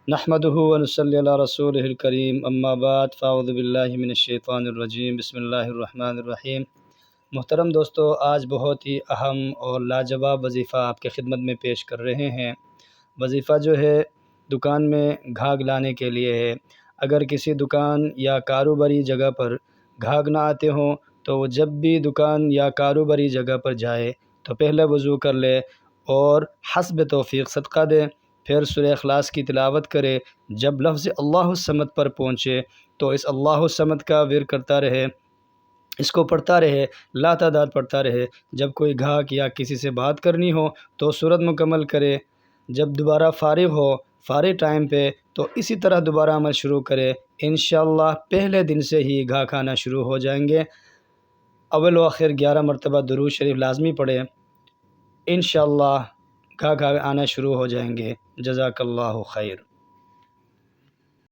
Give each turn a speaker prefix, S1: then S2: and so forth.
S1: نحمده ونصلی علی رسولہ الکریم اما بعد فاعوذ باللہ من الشیطان الرجیم بسم اللہ الرحمن الرحیم۔ محترم دوستو، آج بہت ہی اہم اور لاجواب وظیفہ آپ کے خدمت میں پیش کر رہے ہیں۔ وظیفہ جو ہے دکان میں گھاگ لانے کے لیے ہے۔ اگر کسی دکان یا کاروباری جگہ پر گھاگ نہ آتے ہوں تو وہ جب بھی دکان یا کاروباری جگہ پر جائے تو پہلے وضو کر لے اور حسب توفیق صدقہ دے، پھر سورہ اخلاص کی تلاوت کرے۔ جب لفظ اللہ الصمد پر پہنچے تو اس اللہ الصمد کا ورد کرتا رہے، اس کو پڑھتا رہے، لا تعداد پڑھتا رہے۔ جب کوئی گھاگ یا کسی سے بات کرنی ہو تو سورت مکمل کرے۔ جب دوبارہ فارغ ٹائم پہ تو اسی طرح دوبارہ عمل شروع کرے۔ انشاءاللہ پہلے دن سے ہی گھاگ آنا شروع ہو جائیں گے۔ اول و آخر 11 مرتبہ درود شریف لازمی پڑھے، انشاءاللہ گھاگ آنا شروع ہو جائیں گے۔ جزاک اللہ خیر۔